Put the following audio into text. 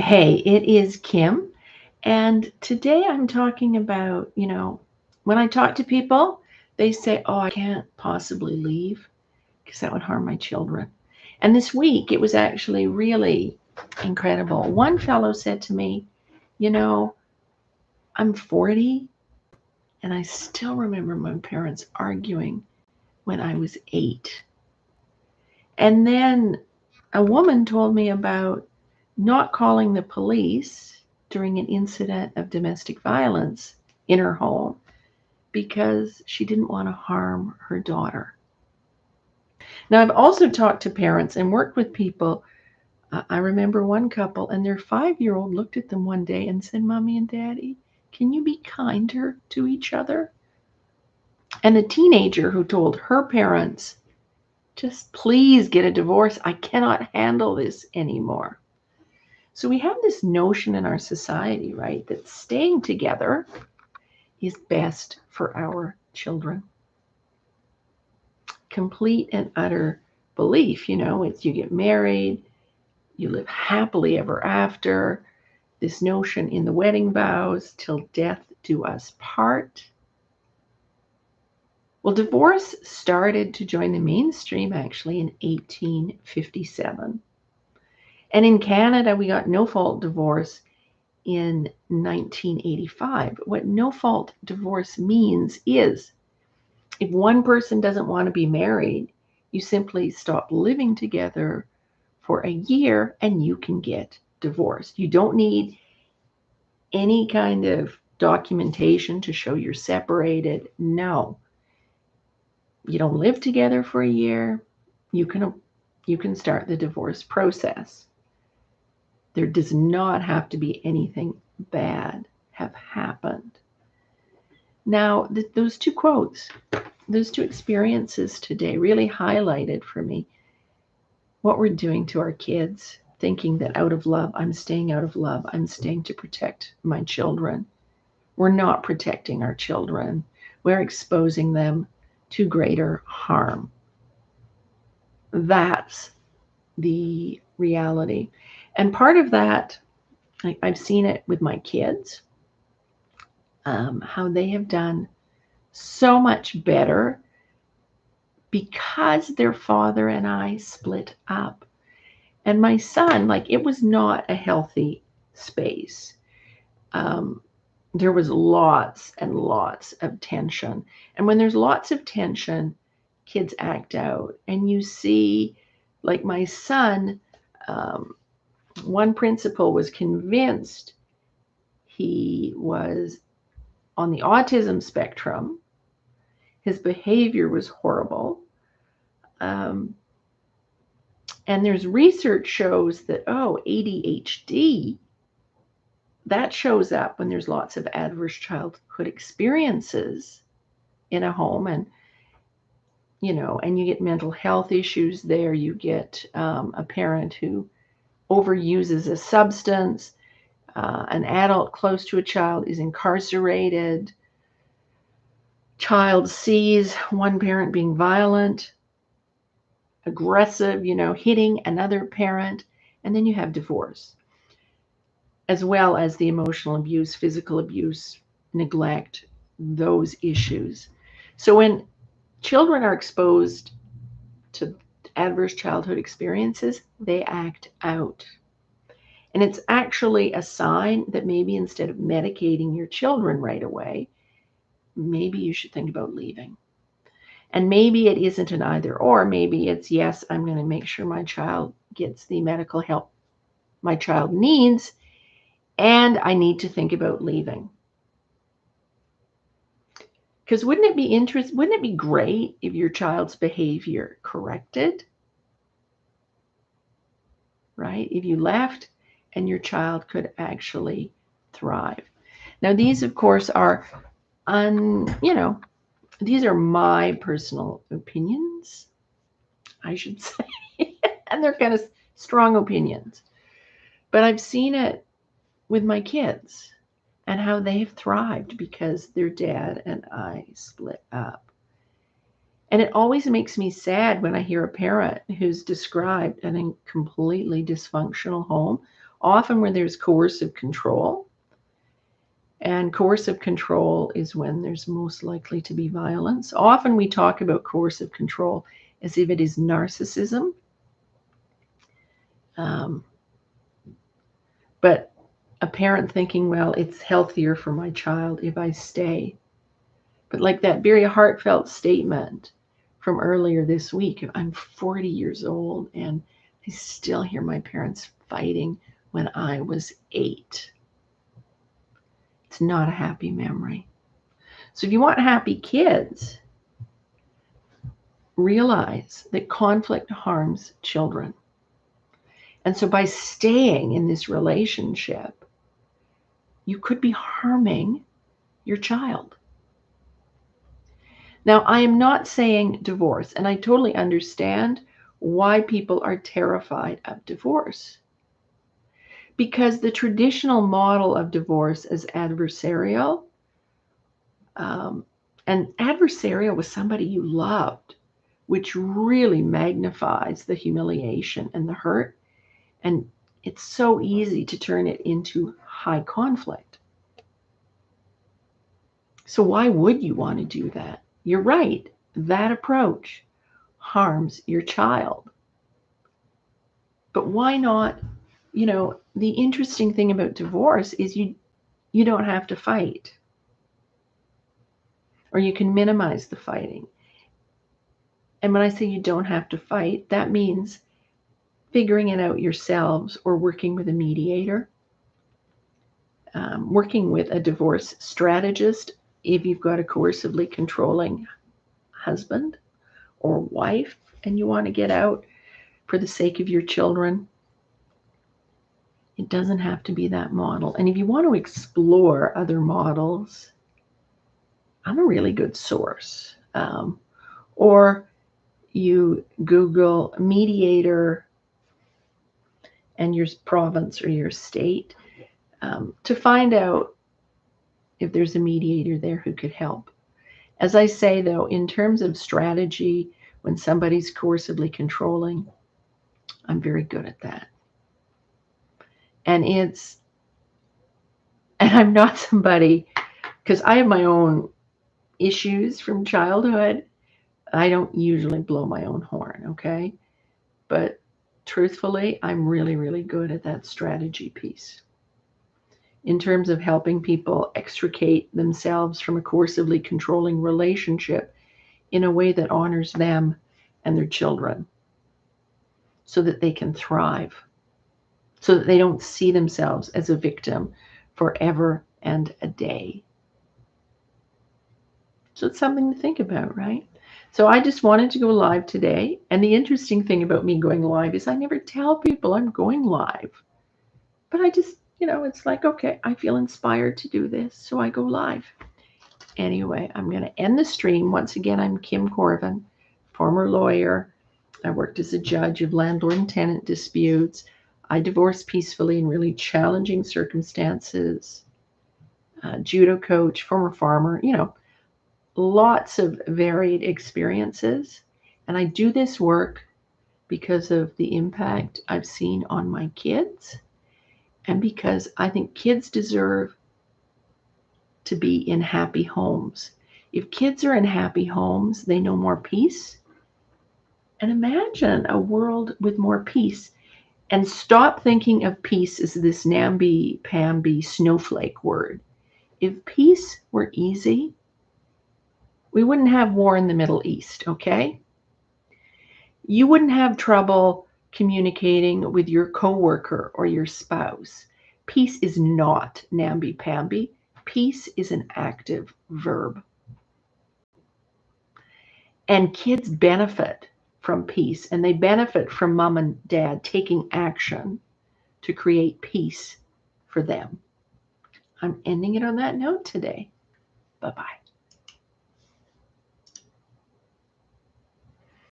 Hey, it is Kim, and today I'm talking about, when I talk to people, they say, "Oh, I can't possibly leave because that would harm my children." And this week it was actually really incredible. One fellow said to me, "You know, I'm 40 and I still remember my parents arguing when I was 8." And then a woman told me about not calling the police during an incident of domestic violence in her home because she didn't want to harm her daughter. Now, I've also talked to parents and worked with people. I remember one couple, and their 5-year-old looked at them one day and said, "Mommy and Daddy, can you be kinder to each other?" And a teenager who told her parents, "Just please get a divorce. I cannot handle this anymore." So we have this notion in our society, right, that staying together is best for our children. Complete and utter belief, it's you get married, you live happily ever after. This notion in the wedding vows, till death do us part. Well, divorce started to join the mainstream actually in 1857. And in Canada, we got no fault divorce in 1985. What no fault divorce means is if one person doesn't want to be married, you simply stop living together for a year and you can get divorced. You don't need any kind of documentation to show you're separated. No. You don't live together for a year. You can start the divorce process. There does not have to be anything bad have happened. Now, those two quotes, those two experiences today really highlighted for me what we're doing to our kids, thinking that out of love, I'm staying out of love, I'm staying to protect my children. We're not protecting our children, we're exposing them to greater harm. That's the reality. And part of that, I've seen it with my kids, how they have done so much better because their father and I split up. And my son, like, it was not a healthy space. Um, there was lots and lots of tension. And when there's lots of tension, kids act out. And you see, like my son, um, one principal was convinced he was on the autism spectrum. His behavior was horrible. Um, and there's research shows that, ADHD, that shows up when there's lots of adverse childhood experiences in a home. And you get mental health issues there. You get a parent who overuses a substance. An adult close to a child is incarcerated. Child sees one parent being violent, aggressive, hitting another parent, and then you have divorce, as well as the emotional abuse, physical abuse, neglect, those issues. So when children are exposed to adverse childhood experiences, they act out. And it's actually a sign that maybe instead of medicating your children right away, maybe you should think about leaving. And maybe it isn't an either or. Maybe it's, yes, I'm going to make sure my child gets the medical help my child needs, and I need to think about leaving. Because wouldn't it be great if your child's behavior corrected? Right? If you left and your child could actually thrive. Now, these, of course, are these are my personal opinions, I should say, and they're kind of strong opinions. But I've seen it with my kids and how they've thrived because their dad and I split up. And it always makes me sad when I hear a parent who's described a completely dysfunctional home often where there's coercive control. And coercive control is when there's most likely to be violence. Often we talk about coercive control as if it is narcissism. But a parent thinking, well, it's healthier for my child if I stay. But like that very heartfelt statement from earlier this week, I'm 40 years old and I still hear my parents fighting when I was 8. It's not a happy memory. So if you want happy kids, realize that conflict harms children. And so by staying in this relationship, you could be harming your child. Now, I am not saying divorce, and I totally understand why people are terrified of divorce. Because the traditional model of divorce is adversarial, and adversarial was somebody you loved, which really magnifies the humiliation and the hurt. And it's so easy to turn it into high conflict. So why would you want to do that? You're right. That approach harms your child. But why not? The interesting thing about divorce is you don't have to fight, or you can minimize the fighting. And when I say you don't have to fight, that means figuring it out yourselves or working with a mediator, working with a divorce strategist if you've got a coercively controlling husband or wife and you want to get out for the sake of your children. It doesn't have to be that model. And if you want to explore other models, I'm a really good source. Or you Google mediator and your province or your state to find out if there's a mediator there who could help. As I say, though, in terms of strategy, when somebody's coercively controlling, I'm very good at that. And I'm not somebody, because I have my own issues from childhood. I don't usually blow my own horn, okay? But truthfully, I'm really, really good at that strategy piece. In terms of helping people extricate themselves from a coercively controlling relationship in a way that honors them and their children so that they can thrive, so that they don't see themselves as a victim forever and a day. So it's something to think about, right? So I just wanted to go live today. And the interesting thing about me going live is I never tell people I'm going live. But I just, it's like, okay, I feel inspired to do this, so I go live. Anyway, I'm going to end the stream. Once again, I'm Kim Corvin, former lawyer. I worked as a judge of landlord and tenant disputes. I divorced peacefully in really challenging circumstances. Judo coach, former farmer, lots of varied experiences. And I do this work because of the impact I've seen on my kids and because I think kids deserve to be in happy homes. If kids are in happy homes, they know more peace. And imagine a world with more peace. And stop thinking of peace as this namby-pamby snowflake word. If peace were easy, we wouldn't have war in the Middle East, okay? You wouldn't have trouble communicating with your coworker or your spouse. Peace is not namby-pamby. Peace is an active verb. And kids benefit from peace, and they benefit from mom and dad taking action to create peace for them. I'm ending it on that note today. Bye-bye.